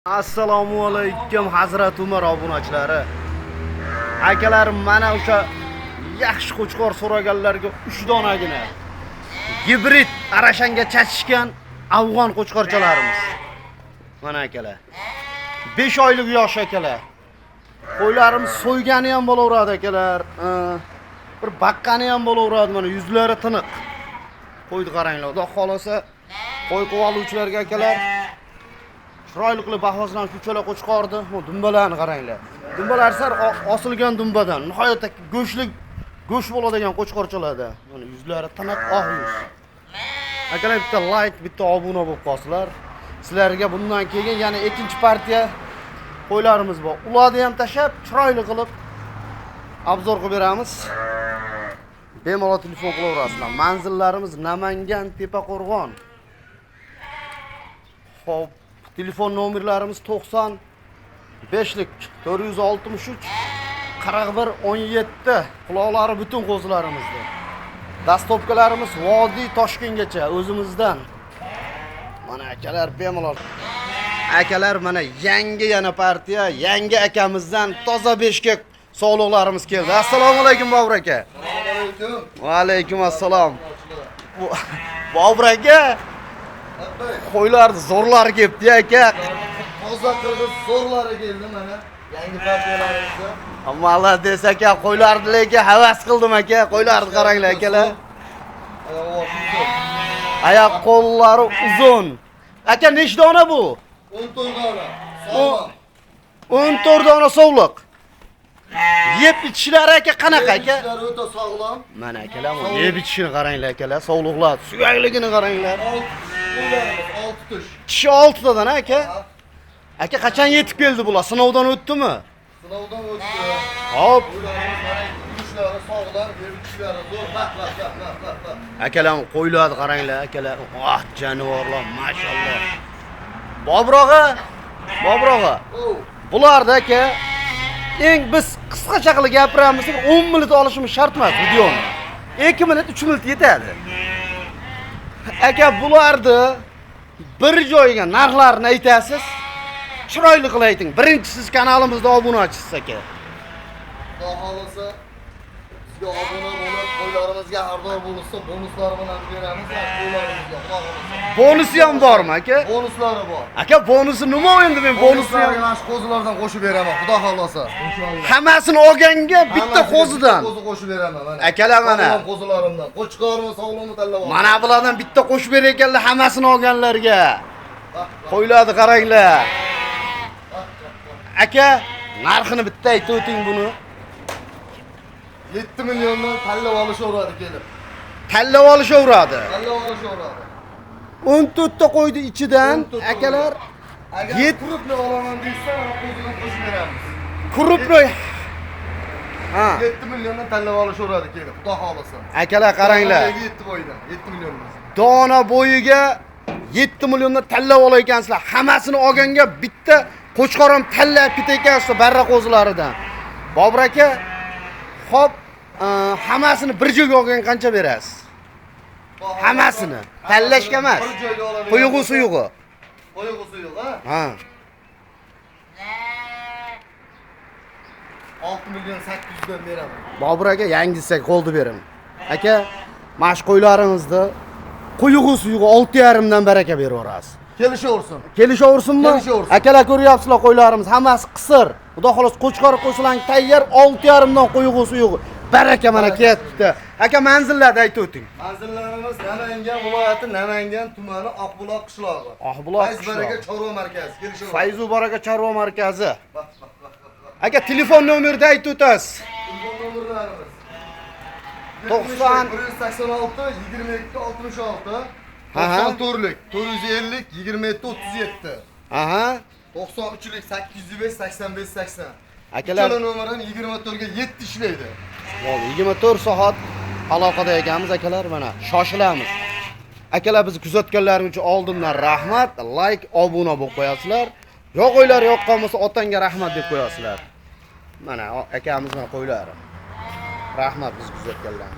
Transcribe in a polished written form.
Assalomu alaykum Hazrat Umar obunachilari. Akalarim, mana o'sha yaxshi qo'chqor so'raganlarga 3 donagina gibrid arashanga chachishgan afg'on qo'chqorchalarimiz. Mana akalar. 5 oylik yosh akalar. Qo'ylarimiz so'ygani ham bo'laveradi akalar. Bir baqqani ham bo'laveradi, mana yuzlari tiniq. Qo'yni qaranglar. Xudo xolasa qo'y qo'voluvchilarga akalar chiroyli qilib bahoslan shunchalar qo'chqordi. Dumbalarni qaranglar. Dumbalar sar osilgan dumbadan. Nihoyatda go'sht bo'ladigan qo'chqorchalarda. Mana yuzlari tiniq, oq yuz. Akalar, bitta like, bitta obuna bo'lib qolsizlar. Sizlarga bundan keyin yana ikkinchi partiya qo'ylarimiz bor. Ularni ham tashab, chiroyli qilib obzor qilib beramiz. Bemalol telefon qilaverasizlar. Manzillarimiz Namangan, Tepaqo'rg'on. Xo'p, telefon nomerlarimiz 95lik 463 41 17. Quloqlari butun qo'zlarimizda. Dastopkalarimiz Vodiy Toshkentgacha o'zimizdan. Mana akalar, bemalol. Akalar, mana yangi yana partiya, yangi akamizdan toza beshga sog'liqlarimiz keldi. Assalomu alaykum Bobur aka. Va alaykum assalom. Bobur aka, qo'ylarni zo'rlari kelibdi aka. Toza qirg'iz zo'rlari keldi mana. Yangi partiyalarimiz. Amalla desa aka, qo'ylarni lekin havas qildim aka. Qo'ylarni qaranglar akalar. Oyoq qo'llari uzun. Aka, nechta dona bu? 14 dona. Sog'lom. 14 dona sog'liq. Yeb itishlari aka qanaqa aka? Ishlari o'ta sog'lom. Mana akalar, yeb itishini qaranglar akalar, sog'liqlar, suyakligini qaranglar. 6 tush. Kishi 6 tadan aka. Aka, qachon yetib keldi bular? Sinovdan o'tdimi? Sinovdan o'tdi. Hop. Ishlari sog'lom, ishlari zo'r. Akalar, qo'ylarni qaranglar akalar. Ah, jonivorlar, mashalloh. Boburog'a. Bularda aka eng biz qisqacha qilib gapiramiz, 10 minut olishimiz shart emas videoni. 2 minut, 3 minut yetadi. Aka, bularni bir joyga narxlarini aytasiz. Chiroyli qilib ayting. Birinchi siz kanalimizda obunachisiz aka. Xudo xolasa sizga obuna bo'lib, qo'ylarimizga xaridor bo'lsa, bonuslar bilan beramiz. Qo'ylarimizga xudo xolasa. Bonusi ham bormi aka? Bonuslari bor. Aka, bonusi nima endi? Men bonusni ham mana shu qo'zilardan qo'shib beraman, xudo xolasa. hammasini olganga bitta qo'zidan. Qo'zi qo'shib beraman mana. Akalar, mana qo'zilarimdan. Qo'chqormi, sog'lommi tanlab oling. mana bulardan bitta qo'shib berganlar hammasini olganlarga. Qo'ylarni qaranglar. Aka, narxini bitta aytib o'ting buni. 7 milliondan tanlab olishaveradi kelib. Tanlab olishaveradi. Tanlab olishaveradi. 14 ta qo'ydi ichidan 14 ta akalar. Agar krupni olaman deysa, qo'zidan qo'shib beramiz. Krupnoy. Ha. 7 milliondan tanlab olishaveradi kelib, xudo xolasa. Akalar, qaranglar. 7 boydan, 7 milliondan. Dona bo'yiga 7 milliondan tanlab olagansizlar. Hammasini olganga bitta qo'chqor ham tanlab ketayotgansizlar barra qo'zilaridan. Bobur aka, xo'p, hammasini bir joyga olgan qancha berasiz? Hammasini tanlashga emas. Bir joyga olamiz. Quyug'i suyug'i. Quyug'i suyug'i, ha? Ha. 6 million 800 dan beraman. Bobur aka, yangisiga qo'ldi bering. Aka, mash qo'ylaringizda quyug'i suyug'i 6,5 dan baraka beraverasiz. Kelishaversin. Kelishaversinmi? Kelishaversin. Akalar, ko'ryapsizlar qo'ylarimiz hammasi qisir. Xudo xolos qo'chqor qo'shilang tayyor 6,5 dan quyug'i suyug'i. Baraka mana ketdi. Aka, manzillarni aytib o'ting. Manzillarimiz Namangan viloyati, Namangan tumani, Oqbuloq qishlog'i. Oqbuloq Fayz baraka chorva markazi. Kelishaversin. Fayzu baraka chorva markazi. Aka, telefon nomerini aytib o'tasiz. Telefon nomerlarimiz 90 186 22 66 Aha. 94lik 450 27 37. Aha. 93lik 805 85 80. Akalar, Ikkala nomerini 24 ga 7 ishlaydi. 24 soat aloqada ekanmiz akalar, mana shoshilamiz. Akalar, bizni kuzatganlaringiz uchun oldindan rahmat. Like, obuna bo'lib qo'yasizlar. Yo'q o'ylar yo'q qolmasa otangga rahmat deb qo'yasizlar. Mana akamiz mana qo'ylari. Rahmat biz kuzatganlar.